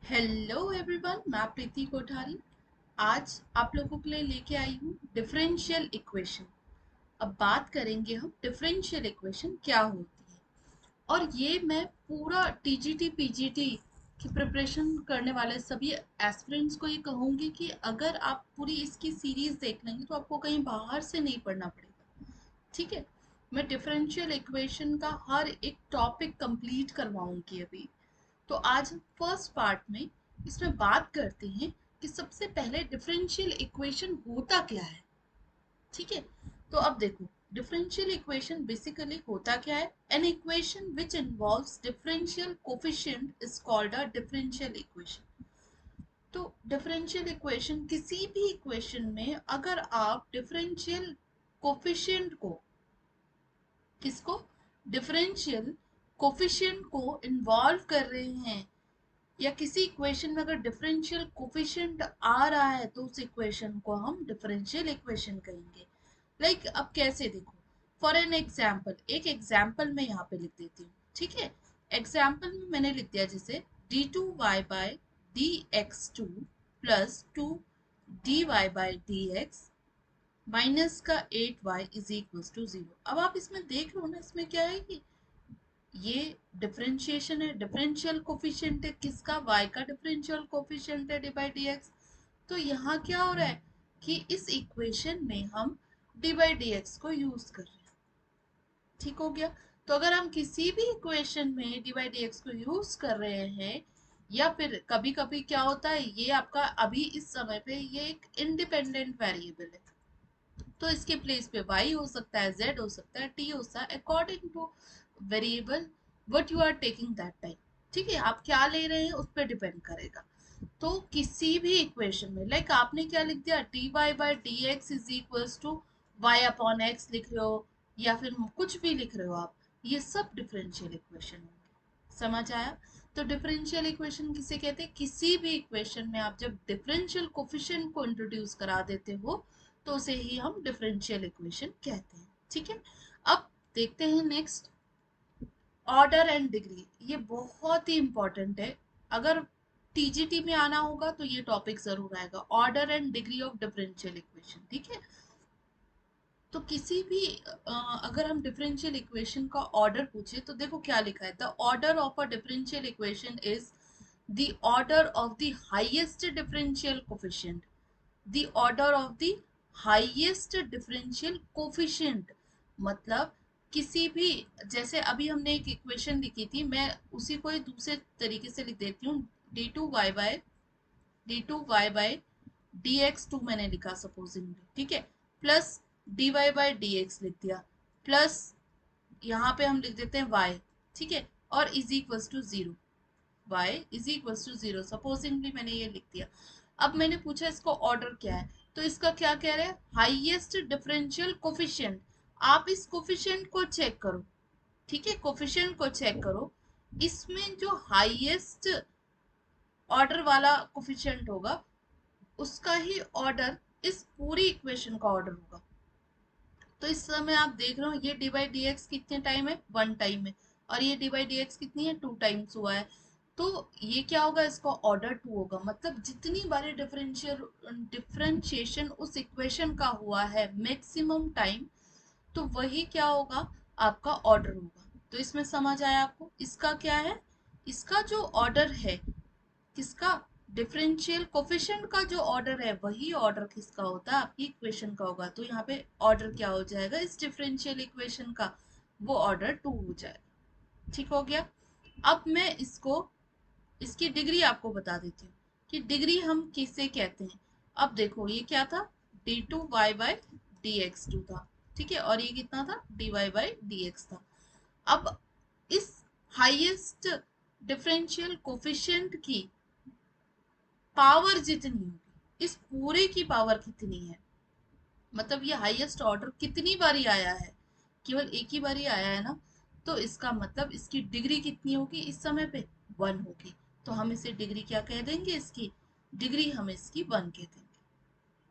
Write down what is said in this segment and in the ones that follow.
Hello everyone, मैं प्रीति कोठारी। आज आप लोगों के लिए लेके आई हूँ डिफरेंशियल इक्वेशन। अब बात करेंगे हम डिफरेंशियल इक्वेशन क्या होती है। और ये मैं पूरा टीजीटी पीजीटी की प्रिपरेशन करने वाले सभी एस्पिरेंट्स को ये कहूँगी कि अगर आप पूरी इसकी सीरीज देख लेंगे तो आपको कहीं बाहर से नहीं पढ़ना पड़ेगा। ठीक है, मैं डिफरेंशियल इक्वेशन का हर एक टॉपिक कंप्लीट करवाऊंगी अभी। तो आज हम फर्स्ट पार्ट में इसमें बात करते हैं कि सबसे पहले डिफरेंशियल इक्वेशन होता क्या है। ठीक है, तो अब देखो, डिफरेंशियल इक्वेशन बेसिकली होता क्या है। An equation which involves differential coefficient is called a differential equation. तो डिफरेंशियल इक्वेशन, किसी भी इक्वेशन में अगर आप डिफरेंशियल कोफिशिएंट को, किसको, डिफरेंशियल कोफिशिएंट को इन्वॉल्व कर रहे हैं, या किसी इक्वेशन में अगर डिफरेंशियल कोफिशिएंट आ रहा है तो उस इक्वेशन को हम डिफरेंशियल इक्वेशन कहेंगे। लाइक अब कैसे, देखो, फॉर एन एग्जाम्पल, एक एग्जाम्पल मैं यहाँ पे लिख देती हूँ। ठीक है, एग्जाम्पल में मैंने लिख दिया जैसे d2y/dx2 प्लस 2dy/dx माइनस का 8y इज इक्वल टू 0। अब आप इसमें देख लो ना, इसमें क्या है कि ये डिफरेंशिएशन है, डिफरेंशियल कोफिशिएंट है किसका, y का डिफरेंशियल कोफिशिएंट है डी बाई डी एक्स। तो यहाँ क्या हो रहा है कि इस इक्वेशन में हम डी बाई डी एक्स को यूज कर रहे हैं। ठीक हो गया। तो अगर हम किसी भी इक्वेशन में डी बाई डी एक्स को यूज कर रहे हैं, या फिर कभी कभी क्या होता है, ये आपका अभी इस समय पे ये एक इंडिपेंडेंट वेरिएबल है, तो इसके प्लेस पे y हो सकता है, z हो सकता है, t हो सकता है, according to variable what you are taking that time. ठीक है, आप क्या ले रहे हैं उस पर डिपेंड करेगा। तो किसी भी इक्वेशन में लाइक आपने क्या लिख दिया, dy by D x is equals to y upon x लिख रहे हो, या फिर कुछ भी लिख रहे हो आप, ये सब डिफरेंशियल इक्वेशन होंगे। समझ आया। तो डिफरेंशियल इक्वेशन किसे कहते हैं, किसी भी इक्वेशन में आप जब डिफरेंशियल कोफिशिएंट को इंट्रोड्यूस करा देते हो तो उसे ही हम डिफरेंशियल इक्वेशन कहते हैं। ठीक है, अब देखते हैं नेक्स्ट, ऑर्डर एंड डिग्री। ये बहुत ही इंपॉर्टेंट है, अगर टीजीटी में आना होगा तो ये टॉपिक जरूर आएगा, order and degree of differential equation. ठीक है, तो किसी भी अगर हम डिफरेंशियल इक्वेशन का ऑर्डर पूछे तो देखो क्या लिखा है, the order of a differential equation is the order of the highest differential coefficient, the order of the highest differential coefficient. मतलब किसी भी, जैसे अभी हमने एक इक्वेशन लिखी थी, मैं उसी को दूसरे तरीके से लिख देती हूँ। D two y by D x two मैंने लिखा सपोजिंगली, ठीक है, plus d Y by D x लिख दिया, प्लस यहाँ पे हम लिख देते हैं y। ठीक है, और is equals to 0, y is equals to 0 supposingly मैंने ये लिख दिया। अब मैंने पूछा इसको ऑर्डर क्या है, तो इसका क्या कह रहे हैं, हाईएस्ट डिफरेंशियल कोफिशिएंट। आप इस कोफिशिएंट को चेक करो। ठीक है, कोफिशिएंट को चेक करो, इसमें जो हाईएस्ट ऑर्डर वाला कोफिशिएंट होगा उसका ही ऑर्डर इस पूरी इक्वेशन का ऑर्डर होगा। तो इस समय आप देख रहे हो ये डी बाई डी एक्स कितने टाइम है, 1 टाइम है, और ये डी बाई डी एक्स कितनी है, 2 टाइम्स हुआ है। तो ये क्या होगा, इसका ऑर्डर 2 होगा। मतलब जितनी बारी डिफरेंशिएशन उस इक्वेशन का हुआ है मैक्सिमम टाइम, तो वही क्या होगा, आपका ऑर्डर होगा। तो इसमें समझ आया आपको, इसका क्या है, इसका जो ऑर्डर है, किसका, डिफरेंशियल कोफिशिएंट का जो ऑर्डर है वही ऑर्डर किसका होता है, आपकी इक्वेशन का होगा। तो यहाँ पे ऑर्डर क्या हो जाएगा इस डिफरेंशियल इक्वेशन का, वो ऑर्डर 2 हो जाएगा। ठीक हो गया। अब मैं इसको, इसकी डिग्री आपको बता देती हूँ कि डिग्री हम किसे कहते हैं। अब देखो ये क्या था, d2y/dx2 था। ठीक है, और ये कितना था, dy/dx था। अब इस हाईएस्ट डिफरेंशियल कोफिशिएंट की पावर जितनी होगी, इस पूरे की पावर कितनी है, मतलब ये हाईएस्ट ऑर्डर कितनी बारी आया है, केवल एक ही बारी आया है ना, तो इसका मतलब इसकी डिग्री कितनी होगी इस समय पे, 1 होगी। तो हम इसे डिग्री क्या कह देंगे, इसकी डिग्री हम इसकी 1 कह देंगे।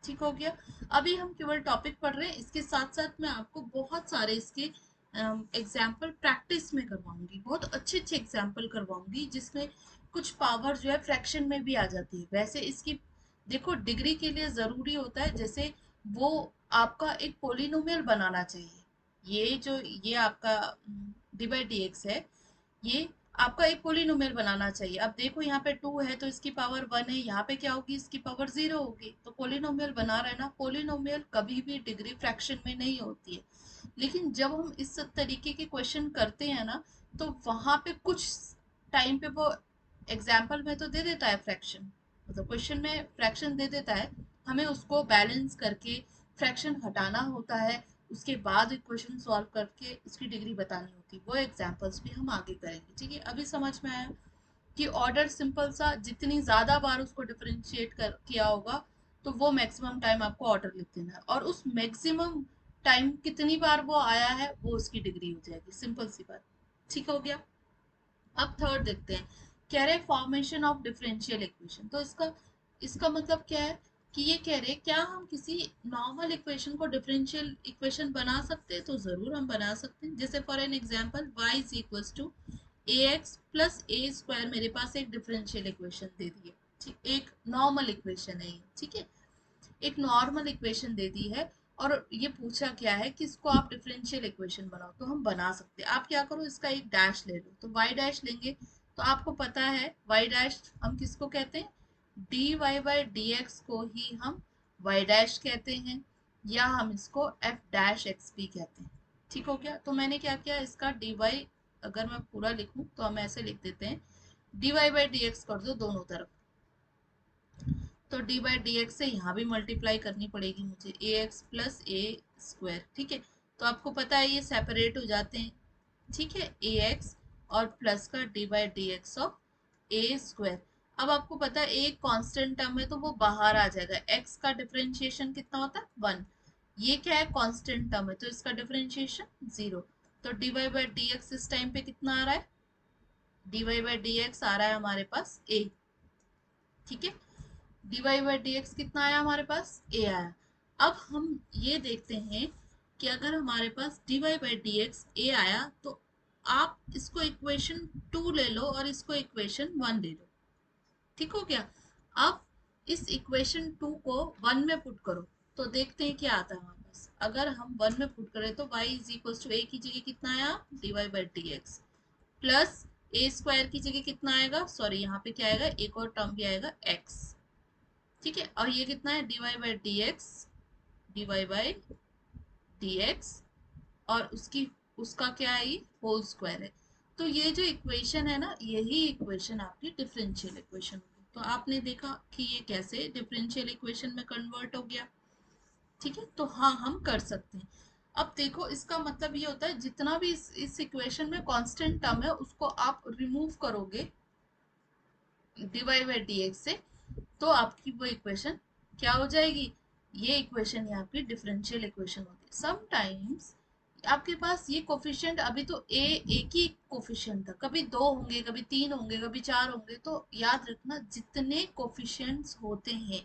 ठीक हो गया। अभी हम केवल टॉपिक पढ़ रहे हैं, इसके साथ साथ मैं आपको बहुत सारे इसके एग्जाम्पल प्रैक्टिस में करवाऊंगी, बहुत अच्छे अच्छे एग्जाम्पल करवाऊंगी जिसमें कुछ पावर जो है फ्रैक्शन में भी आ जाती है। वैसे इसकी देखो डिग्री के लिए जरूरी होता है, जैसे वो आपका एक पोलिनोमियल बनाना चाहिए। ये जो ये आपका डी बाई डी एक्स है, ये आपका एक पोलिनोमियल बनाना चाहिए। अब देखो यहाँ पे 2 है तो इसकी पावर 1 है, यहाँ पे क्या होगी, इसकी पावर 0 होगी। तो पोलिनोमियल बना रहे ना, पोलिनोमियल कभी भी डिग्री फ्रैक्शन में नहीं होती है। लेकिन जब हम इस तरीके के क्वेश्चन करते हैं ना, तो वहां पे कुछ टाइम पे वो एग्जाम्पल में तो दे देता है फ्रैक्शन, मतलब क्वेश्चन में फ्रैक्शन दे देता है, हमें उसको बैलेंस करके फ्रैक्शन हटाना होता है, उसके बाद इक्वेशन सॉल्व करके उसकी डिग्री बतानी होती है। वो एग्जांपल्स भी हम आगे करेंगे। ठीक है, अभी समझ में आया कि ऑर्डर सिंपल सा, जितनी ज्यादा बार उसको डिफरेंशिएट कर किया होगा तो वो मैक्सिमम टाइम आपको ऑर्डर लिख देना है, और उस मैक्सिमम टाइम कितनी बार वो आया है वो उसकी डिग्री हो जाएगी। सिंपल सी बात। ठीक हो गया। अब थर्ड देखते हैं, कह रहे फॉर्मेशन ऑफ डिफरेंशियल इक्वेशन। तो इसका इसका मतलब क्या है कि ये कह रहे क्या हम किसी नॉर्मल इक्वेशन को डिफरेंशियल इक्वेशन बना सकते हैं। तो जरूर हम बना सकते हैं। जैसे for an example y is equals to a x plus a square, मेरे पास एक डिफरेंशियल इक्वेशन दे दी है। ठीक, एक नॉर्मल इक्वेशन है ये। ठीक है, एक नॉर्मल इक्वेशन दे दी है, और ये पूछा क्या है कि इसको आप डिफरेंशियल इक्वेशन बनाओ। तो हम बना सकते हैं। आप क्या करो, इसका एक डैश ले लो, तो y डैश लेंगे। तो आपको पता है y डैश हम किसको कहते हैं, dy बाई डी एक्स को ही हम y डैश कहते हैं, या हम इसको f डैश एक्स भी कहते हैं। ठीक हो गया। तो मैंने क्या किया, इसका dy, अगर मैं पूरा लिखूं तो हम ऐसे लिख देते हैं, dy बाई डी एक्स कर दो दोनों तरफ। तो डी बाई डी एक्स से यहाँ भी मल्टीप्लाई करनी पड़ेगी मुझे, ए एक्स प्लस ए स्क्वायर। ठीक है, तो आपको पता है ये सेपरेट हो जाते हैं। ठीक है, ए एक्स और प्लस का D by D x of A square. अब आपको पता है एक कांस्टेंट टर्म है तो वो बाहर आ जाएगा। एक्स का डिफरेंशिएशन कितना होता है, 1। ये क्या है, कांस्टेंट टर्म है, तो इसका डिफरेंशिएशन 0। तो D Y by D X इस टाइम पे कितना आ रहा है, D Y by D X आ रहा है हमारे पास ए। ठीक है, D Y by D X कितना आया हमारे पास, ए आया। अब हम ये देखते हैं कि अगर हमारे पास D Y by D X A आया, तो आप इसको इक्वेशन 2 ले लो और इसको इक्वेशन 1 ले लो। ठीक हो गया। अब इस इक्वेशन 2 को 1 में पुट करो, तो देखते हैं क्या आता है हमारे पास। अगर हम 1 में पुट करें तो y is equal to a की जगह कितना आया, d Y by D x, plus a square की जगह कितना आएगा, सॉरी यहाँ पे क्या आएगा, एक और टर्म भी आएगा x। ठीक है, और ये कितना है, D Y by D x, d Y by D x, और उसकी उसका क्या है, ये होल स्क्वायर है। तो ये जो इक्वेशन है ना, यही इक्वेशन आपकी डिफरेंशियल इक्वेशन होगी। तो आपने देखा कि ये कैसे डिफरेंशियल इक्वेशन में कन्वर्ट हो गया। ठीक है, तो हाँ हम कर सकते हैं। अब देखो इसका मतलब ये होता है, जितना भी इस इक्वेशन में कांस्टेंट टर्म है उसको आप रिमूव करोगे d Y by D x से, तो आपकी वो इक्वेशन क्या हो जाएगी, ये इक्वेशन यहाँ आपकी डिफरेंशियल इक्वेशन होती है। समटाइम्स आपके पास ये कोफिशिएंट, अभी तो ए एक ही कोफिशिएंट था, कभी 2 होंगे, कभी 3 होंगे, कभी 4 होंगे। तो याद रखना जितने कोफिशिएंट्स होते हैं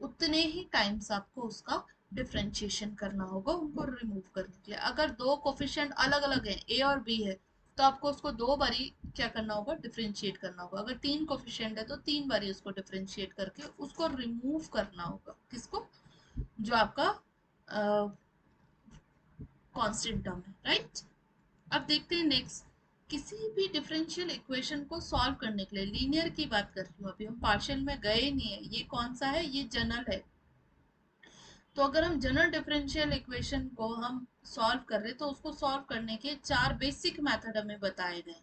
उतने ही टाइम्स आपको उसका डिफरेंशिएशन करना होगा, उनको रिमूव करने के लिए। अगर 2 कोफिशिएंट अलग अलग हैं, ए और बी है, तो आपको उसको 2 बारी क्या करना होगा, डिफरेंशिएट करना होगा। अगर 3 कोफिशिएंट है तो 3 बारी उसको डिफरेंशिएट करके उसको रिमूव करना होगा। किसको, जो आपका कांस्टेंट टर्म है, राइट। अब देखते हैं नेक्स्ट, किसी भी डिफरेंशियल इक्वेशन को सॉल्व करने के लिए, लीनियर की बात कर रही हूँ अभी, हम पार्शियल में गए नहीं है। ये कौन सा है, ये जनरल है। तो अगर हम जनरल डिफरेंशियल इक्वेशन को हम सॉल्व कर रहे हैं तो उसको सॉल्व करने के 4 बेसिक मेथड हमें बताए गए।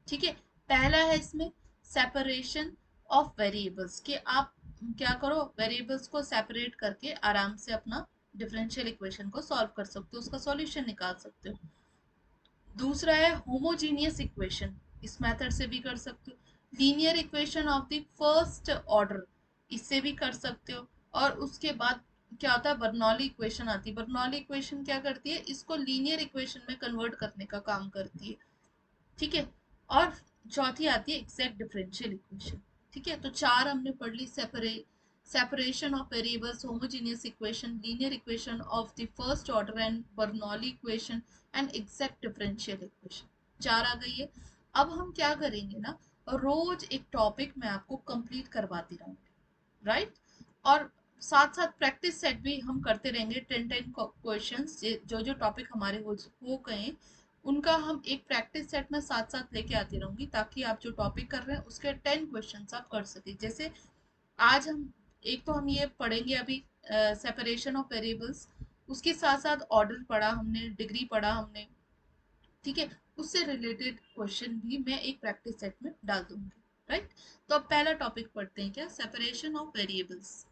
ठीक है, पहला है इसमें सेपरेशन ऑफ वेरिएबल्स, कि आप क्या करो, वेरिएबल्स को सेपरेट करके आराम से अपना डिफरेंशियल इक्वेशन को सॉल्व कर सकते हो, उसका सॉल्यूशन निकाल सकते हो। दूसरा है होमोजीनियस इक्वेशन, इस मेथड से भी कर सकते हो। Linear equation of the first order, इससे भी कर सकते हो। और उसके बाद क्या होता है, बर्नौली इक्वेशन आती है। बर्नौली इक्वेशन क्या करती है, इसको लीनियर इक्वेशन में कन्वर्ट करने का काम करती है। ठीक है, और चौथी आती है एग्जैक्ट डिफरेंशियल इक्वेशन। ठीक है, तो 4 हमने पढ़ ली, separation of variables, homogeneous equation, linear equation of the first order and Bernoulli equation and exact differential equation. 4 आ गई है। अब हम क्या करेंगे ना, रोज एक टॉपिक मैं आपको कंप्लीट करवाती रहूंगी, राइट। और साथ साथ प्रैक्टिस सेट भी हम करते रहेंगे, 10 क्वेश्चंस जो जो टॉपिक हमारे हो गए उनका हम एक प्रैक्टिस सेट में साथ साथ लेके आती रहूंगी, ताकि आप जो टॉपिक कर रहे हैं उसके 10 क्वेश्चंस आप कर सके। जैसे आज हम एक तो हम ये पढ़ेंगे अभी सेपरेशन ऑफ वेरिएबल्स, उसके साथ साथ ऑर्डर पढ़ा हमने, डिग्री पढ़ा हमने, ठीक है। उससे रिलेटेड क्वेश्चन भी मैं एक प्रैक्टिस सेट में डाल दूंगी, राइट। तो अब पहला टॉपिक पढ़ते हैं, क्या, सेपरेशन ऑफ वेरिएबल्स।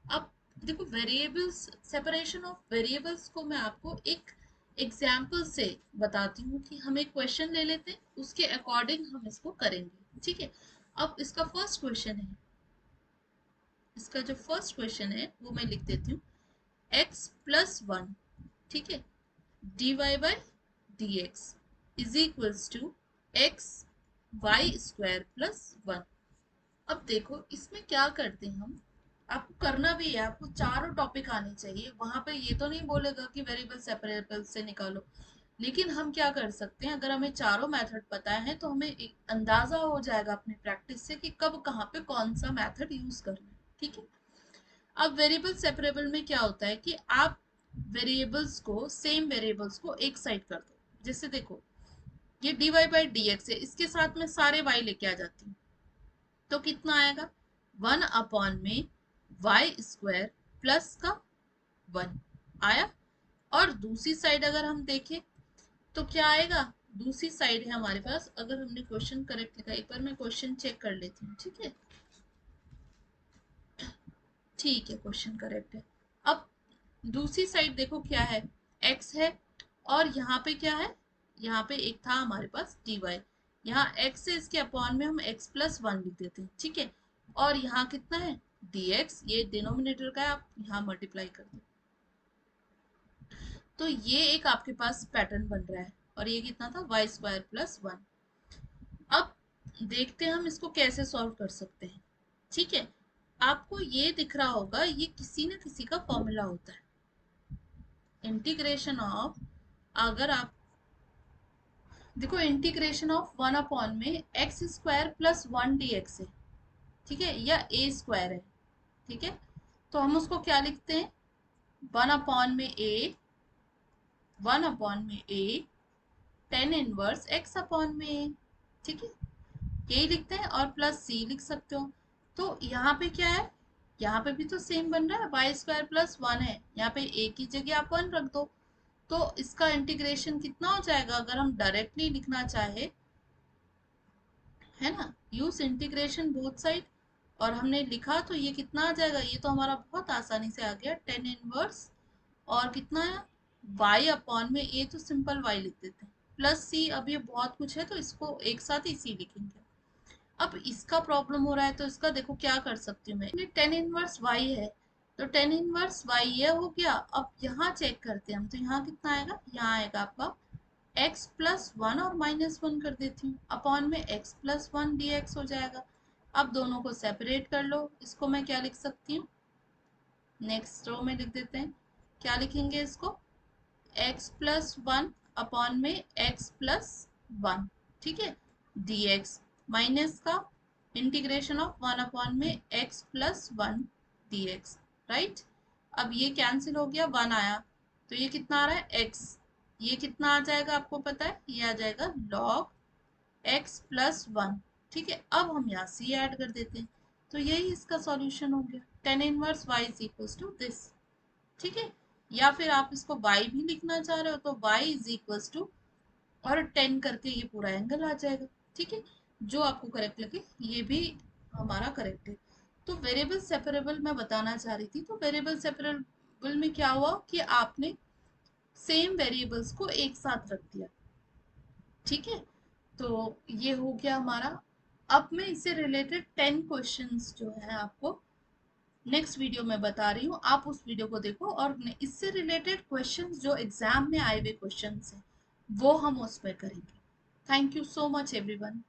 अब देखो वेरिएबल्स, सेपरेशन ऑफ वेरिएबल्स को मैं आपको एक एग्जाम्पल से बताती हूँ कि हम एक क्वेश्चन ले लेते हैं, उसके अकॉर्डिंग हम इसको करेंगे, ठीक है। अब इसका फर्स्ट क्वेश्चन है, इसका जो फर्स्ट क्वेश्चन है वो मैं लिख देती हूँ, x+1, ठीक है, dy by dx is equals to x y square plus 1। अब देखो इसमें क्या करते हैं हम, आपको करना भी है, आपको चारों टॉपिक आने चाहिए, वहां पे ये तो नहीं बोलेगा कि वेरिएबल सेपरेबल से निकालो, लेकिन हम क्या कर सकते हैं, अगर हमें चारों मेथड पता है तो हमें एक अंदाजा हो जाएगा अपनी प्रैक्टिस से कि कब कहाँ पे कौन सा मेथड यूज करना है, ठीक है। अब वेरिएबल सेपरेबल में क्या होता है कि आप वेरिएबल्स को, सेम वेरिएबल्स को एक साइड कर दो। जैसे देखो ये dy बाई डी एक्स है, इसके साथ में सारे y लेके आ जाती हूँ, तो कितना आएगा, 1 में वाई स्क्वायर प्लस का 1 आया। और दूसरी साइड अगर हम देखें तो क्या आएगा, दूसरी साइड है हमारे पास, अगर हमने क्वेश्चन करेक्ट लिखा, एक बार मैं क्वेश्चन चेक कर लेती हूँ, ठीक है, ठीक है, क्वेश्चन करेक्ट है। अब दूसरी साइड देखो क्या है, x है, और यहाँ पे क्या है, यहाँ पे एक था हमारे पास dy, यहाँ x है, इसके अपॉन में हम x+1 लिख देते हैं, ठीक है। और यहाँ कितना है dx, ये डिनोमिनेटर का है, आप यहाँ मल्टीप्लाई कर दो, तो ये एक आपके पास पैटर्न बन रहा है। और ये कितना था, y² + 1। अब देखते हैं हम इसको कैसे सॉल्व कर सकते हैं, ठीक है। आपको ये दिख रहा होगा, ये किसी न किसी का फॉर्मूला होता है, इंटीग्रेशन ऑफ, अगर आप देखो इंटीग्रेशन ऑफ 1 में x² + 1 dx है, ठीक है, या a² है, ठीक है। तो हम उसको क्या लिखते हैं, 1 में a, 1 में a, tan इनवर्स x में, ठीक है, यही लिखते हैं, और प्लस c लिख सकते हो। तो यहाँ पे क्या है, यहाँ पे भी तो सेम बन रहा है, y² + 1 है, यहाँ पे a की जगह आप 1 रख दो, तो इसका इंटीग्रेशन कितना हो जाएगा, अगर हम डायरेक्टली लिखना चाहे, है ना, यूज इंटीग्रेशन बोथ साइड, और हमने लिखा तो ये कितना आ जाएगा, ये तो हमारा बहुत आसानी से आ गया, tan इनवर्स, और कितना है y में a, तो सिंपल y लिख देते हैं, प्लस c, अब ये बहुत कुछ है तो इसको एक साथ ही c लिखेंगे। अब इसका प्रॉब्लम हो रहा है तो इसका देखो क्या कर सकती हूँ मैं, tan इनवर्स y है, तो tan इनवर्स y ये हो गया। अब यहाँ चेक करते हैं हम, तो यहाँ कितना आएगा, यहाँ आएगा आपका x+1, और -1 कर देती हूँ, अपॉन में x+1 dx हो जाएगा। अब दोनों को सेपरेट कर लो, इसको मैं क्या लिख सकती हूँ, नेक्स्ट रो में लिख देते हैं, क्या लिखेंगे इसको, x+1 अपॉन में x+1, ठीक है, dx, माइनस का इंटीग्रेशन ऑफ 1 में x+1 dx, राइट। अब ये कैंसिल हो गया, 1 आया, तो ये कितना आ रहा है x, ये कितना आ जाएगा आपको पता है, ये आ जाएगा log x+1, ठीक है। अब हम यहाँ c ऐड कर देते हैं, तो यही इसका सॉल्यूशन हो गया, tan inverse y is equals to this, ठीक है। या फिर आप इसको y भी लिखना चाह रहे हो तो y इज इक्वल्स टू, और 10 करके ये पूरा एंगल आ जाएगा, ठीक है। जो आपको करेक्ट लगे ये भी हमारा करेक्ट है। तो वेरिएबल सेपरेबल मैं बताना चाह रही थी, तो वेरिएबल सेपरेबल में क्या हुआ कि आपने सेम वेरिएबल्स को एक साथ रख दिया, ठीक है। तो ये हो गया हमारा। अब मैं इससे रिलेटेड 10 क्वेश्चंस जो है आपको नेक्स्ट वीडियो में बता रही हूँ, आप उस वीडियो को देखो, और इससे रिलेटेड क्वेश्चंस जो एग्जाम में आए हुए क्वेश्चंस हैं वो हम उस पर करेंगे। Thank you so much everyone.